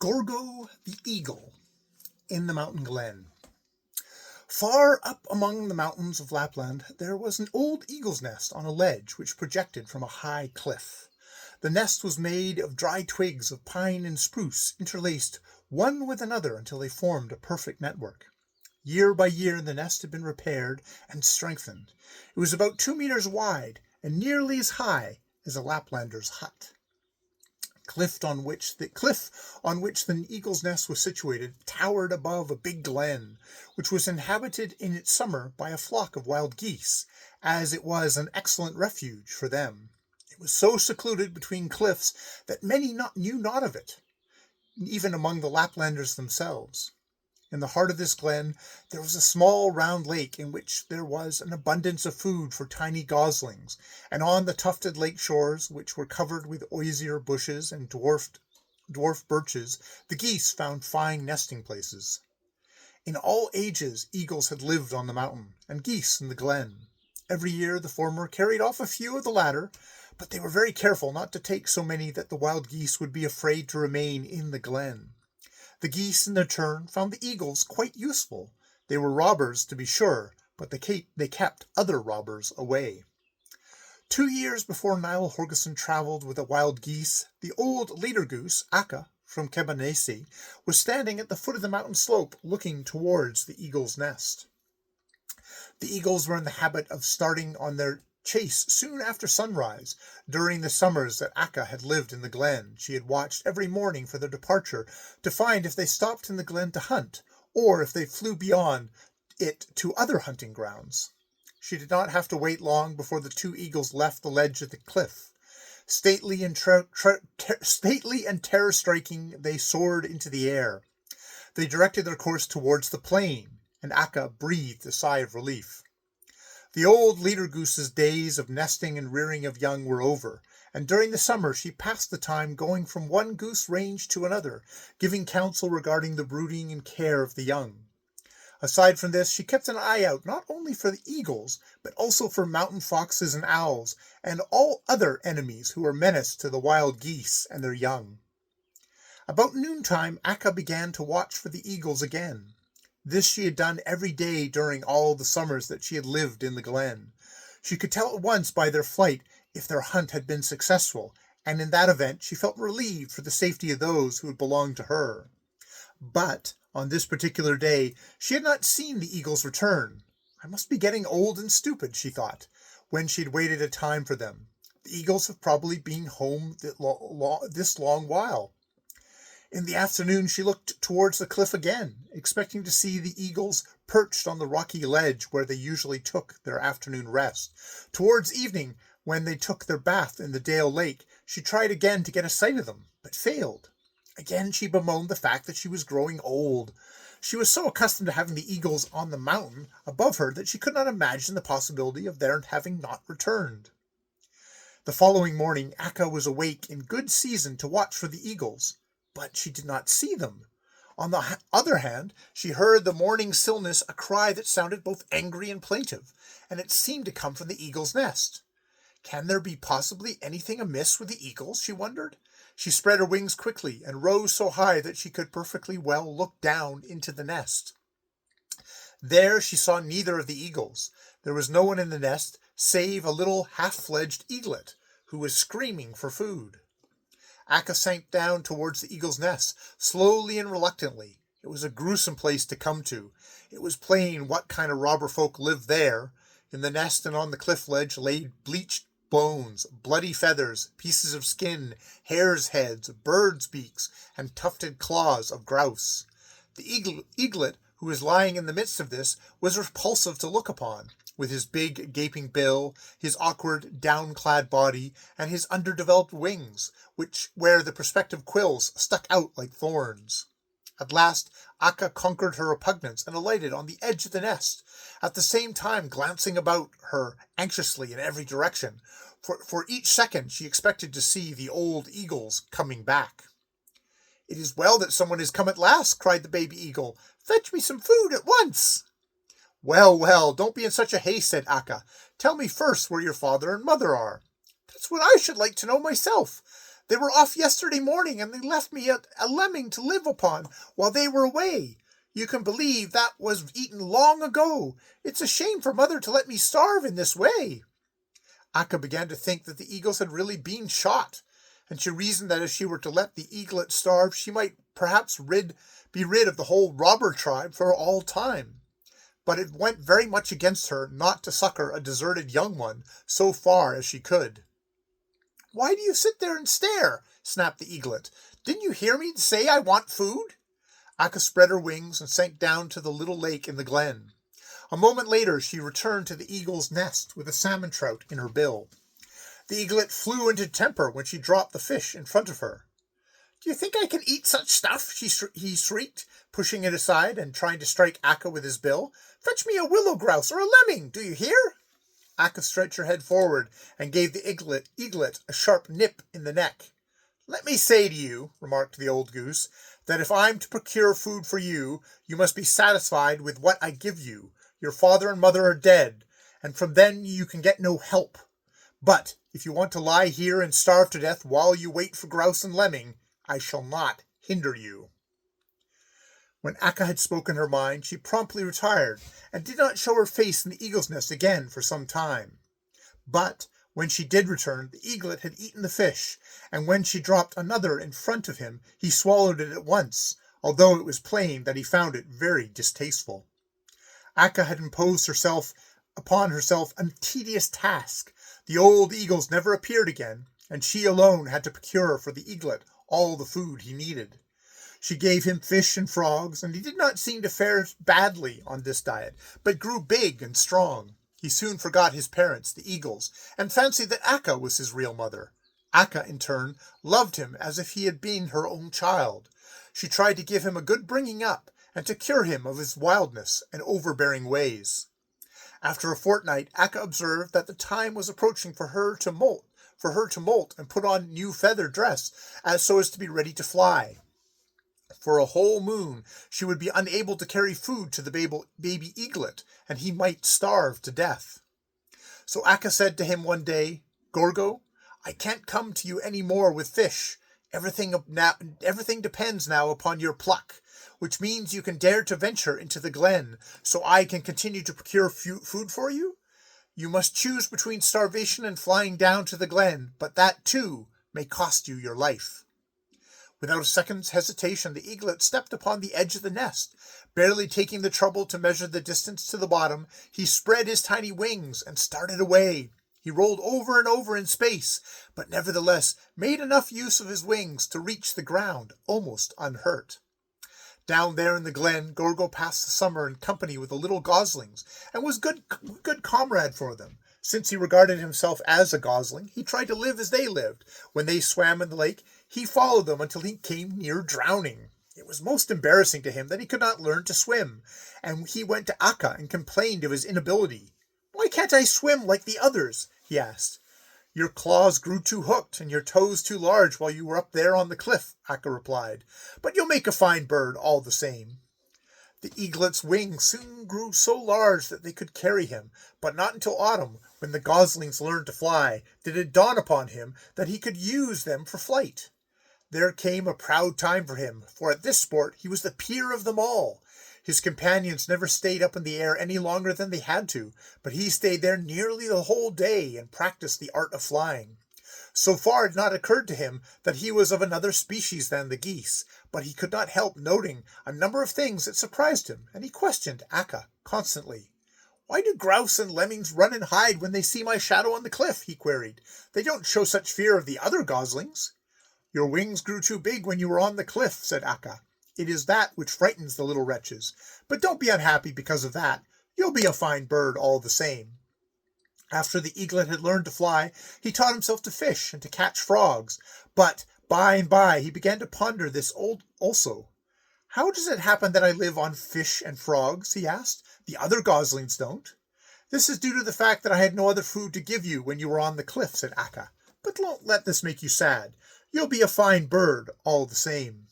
Gorgo the Eagle in the Mntn Glnn. Far up among the mountains of Lapland there was an old eagle's nest on a ledge which projected from a high cliff. The nest was made of dry twigs of pine and spruce interlaced one with another until they formed a perfect network. Year by year the nest had been repaired and strengthened. It was about 2 meters wide and nearly as high as a Laplander's hut. The cliff on which the eagle's nest was situated towered above a big glen, which was inhabited in its summer by a flock of wild geese, as it was an excellent refuge for them. It was so secluded between cliffs that many knew not of it, even among the Laplanders themselves. In the heart of this glen there was a small round lake in which there was an abundance of food for tiny goslings, and on the tufted lake shores, which were covered with osier bushes and dwarf birches, the geese found fine nesting places. In all ages eagles had lived on the mountain, and geese in the glen. Every year the former carried off a few of the latter, but they were very careful not to take so many that the wild geese would be afraid to remain in the glen. The geese, in their turn, found the eagles quite useful. They were robbers, to be sure, but they kept other robbers away. 2 years before Niall Horgeson travelled with the wild geese, the old leader goose, Akka, from Kebnekaise, was standing at the foot of the mountain slope looking towards the eagle's nest. The eagles were in the habit of starting on their chase soon after sunrise. During the summers that Akka had lived in the glen, she had watched every morning for their departure to find if they stopped in the glen to hunt, or if they flew beyond it to other hunting grounds. She did not have to wait long before the 2 eagles left the ledge of the cliff. Stately and terror-striking, they soared into the air. They directed their course towards the plain, and Akka breathed a sigh of relief. The old leader goose's days of nesting and rearing of young were over, and during the summer she passed the time going from one goose range to another, giving counsel regarding the brooding and care of the young. Aside from this, she kept an eye out not only for the eagles, but also for mountain foxes and owls, and all other enemies who were menace to the wild geese and their young. About noontime, Akka began to watch for the eagles again. This she had done every day during all the summers that she had lived in the glen. She could tell at once by their flight if their hunt had been successful, and in that event she felt relieved for the safety of those who had belonged to her. But on this particular day she had not seen the eagles return. I must be getting old and stupid, she thought, when she had waited a time for them. The eagles have probably been home this long while. In the afternoon she looked towards the cliff again, expecting to see the eagles perched on the rocky ledge where they usually took their afternoon rest. Towards evening, when they took their bath in the Dale Lake, she tried again to get a sight of them, but failed. Again she bemoaned the fact that she was growing old. She was so accustomed to having the eagles on the mountain above her that she could not imagine the possibility of their having not returned. The following morning Akka was awake in good season to watch for the eagles, but she did not see them. On the other hand, she heard the morning stillness a cry that sounded both angry and plaintive, and it seemed to come from the eagle's nest. Can there be possibly anything amiss with the eagles, she wondered. She spread her wings quickly and rose so high that she could perfectly well look down into the nest. There she saw neither of the eagles. There was no one in the nest save a little half-fledged eaglet, who was screaming for food. Akka sank down towards the eagle's nest, slowly and reluctantly. It was a gruesome place to come to. It was plain what kind of robber folk lived there. In the nest and on the cliff ledge lay bleached bones, bloody feathers, pieces of skin, hares' heads, birds' beaks, and tufted claws of grouse. The eaglet, who was lying in the midst of this, was repulsive to look upon, with his big gaping bill, his awkward downclad body, and his underdeveloped wings, where the prospective quills stuck out like thorns. At last Akka conquered her repugnance and alighted on the edge of the nest, at the same time glancing about her anxiously in every direction, for each second she expected to see the old eagles coming back. "It is well that someone has come at last," cried the baby eagle. "Fetch me some food at once." "Well, well, don't be in such a haste," said Akka. "Tell me first where your father and mother are." "That's what I should like to know myself. They were off yesterday morning, and they left me a lemming to live upon while they were away. You can believe that was eaten long ago. It's a shame for Mother to let me starve in this way." Akka began to think that the eagles had really been shot, and she reasoned that if she were to let the eaglet starve, she might perhaps be rid of the whole robber tribe for all time. But it went very much against her not to succor a deserted young one so far as she could. "Why do you sit there and stare?" snapped the eaglet. "Didn't you hear me say I want food?" Akka spread her wings and sank down to the little lake in the glen. A moment later she returned to the eagle's nest with a salmon trout in her bill. The eaglet flew into temper when she dropped the fish in front of her. "Do you think I can eat such stuff?" he shrieked, pushing it aside and trying to strike Akka with his bill. "Fetch me a willow grouse or a lemming, do you hear?" Akka stretched her head forward and gave the eaglet a sharp nip in the neck. "Let me say to you," remarked the old goose, "that if I'm to procure food for you, you must be satisfied with what I give you. Your father and mother are dead, and from then you can get no help. But if you want to lie here and starve to death while you wait for grouse and lemming, I shall not hinder you." When Akka had spoken her mind, she promptly retired, and did not show her face in the eagle's nest again for some time. But when she did return, the eaglet had eaten the fish, and when she dropped another in front of him, he swallowed it at once, although it was plain that he found it very distasteful. Akka had imposed upon herself a tedious task. The old eagles never appeared again, and she alone had to procure for the eaglet all the food he needed. She gave him fish and frogs, and he did not seem to fare badly on this diet, but grew big and strong. He soon forgot his parents, the eagles, and fancied that Akka was his real mother. Akka, in turn, loved him as if he had been her own child. She tried to give him a good bringing up, and to cure him of his wildness and overbearing ways. After a fortnight, Akka observed that the time was approaching for her to molt and put on new feather dress, so as to be ready to fly. For a whole moon she would be unable to carry food to the baby eaglet, and he might starve to death. So Akka said to him one day, "Gorgo, I can't come to you any more with fish. Everything depends now upon your pluck, which means you can dare to venture into the glen, so I can continue to procure food for you. You must choose between starvation and flying down to the glen, but that, too, may cost you your life." Without a second's hesitation, the eaglet stepped upon the edge of the nest. Barely taking the trouble to measure the distance to the bottom, he spread his tiny wings and started away. He rolled over and over in space, but nevertheless made enough use of his wings to reach the ground almost unhurt. Down there in the glen, Gorgo passed the summer in company with the little goslings, and was good comrade for them. Since he regarded himself as a gosling, he tried to live as they lived. When they swam in the lake, he followed them until he came near drowning. It was most embarrassing to him that he could not learn to swim, and he went to Akka and complained of his inability. "Why can't I swim like the others?" he asked. "Your claws grew too hooked and your toes too large while you were up there on the cliff," Akka replied. "But you'll make a fine bird all the same." The eaglet's wings soon grew so large that they could carry him, but not until autumn, when the goslings learned to fly, did it dawn upon him that he could use them for flight. There came a proud time for him, for at this sport he was the peer of them all. His companions never stayed up in the air any longer than they had to, but he stayed there nearly the whole day and practiced the art of flying. So far it had not occurred to him that he was of another species than the geese, but he could not help noting a number of things that surprised him, and he questioned Akka constantly. "Why do grouse and lemmings run and hide when they see my shadow on the cliff?" he queried. "They don't show such fear of the other goslings." "Your wings grew too big when you were on the cliff," said Akka. "It is that which frightens the little wretches. But don't be unhappy because of that. You'll be a fine bird all the same." After the eaglet had learned to fly, he taught himself to fish and to catch frogs. But by and by he began to ponder this also. "How does it happen that I live on fish and frogs?" he asked. "The other goslings don't." "This is due to the fact that I had no other food to give you when you were on the cliff," said Akka. "But don't let this make you sad. You'll be a fine bird all the same."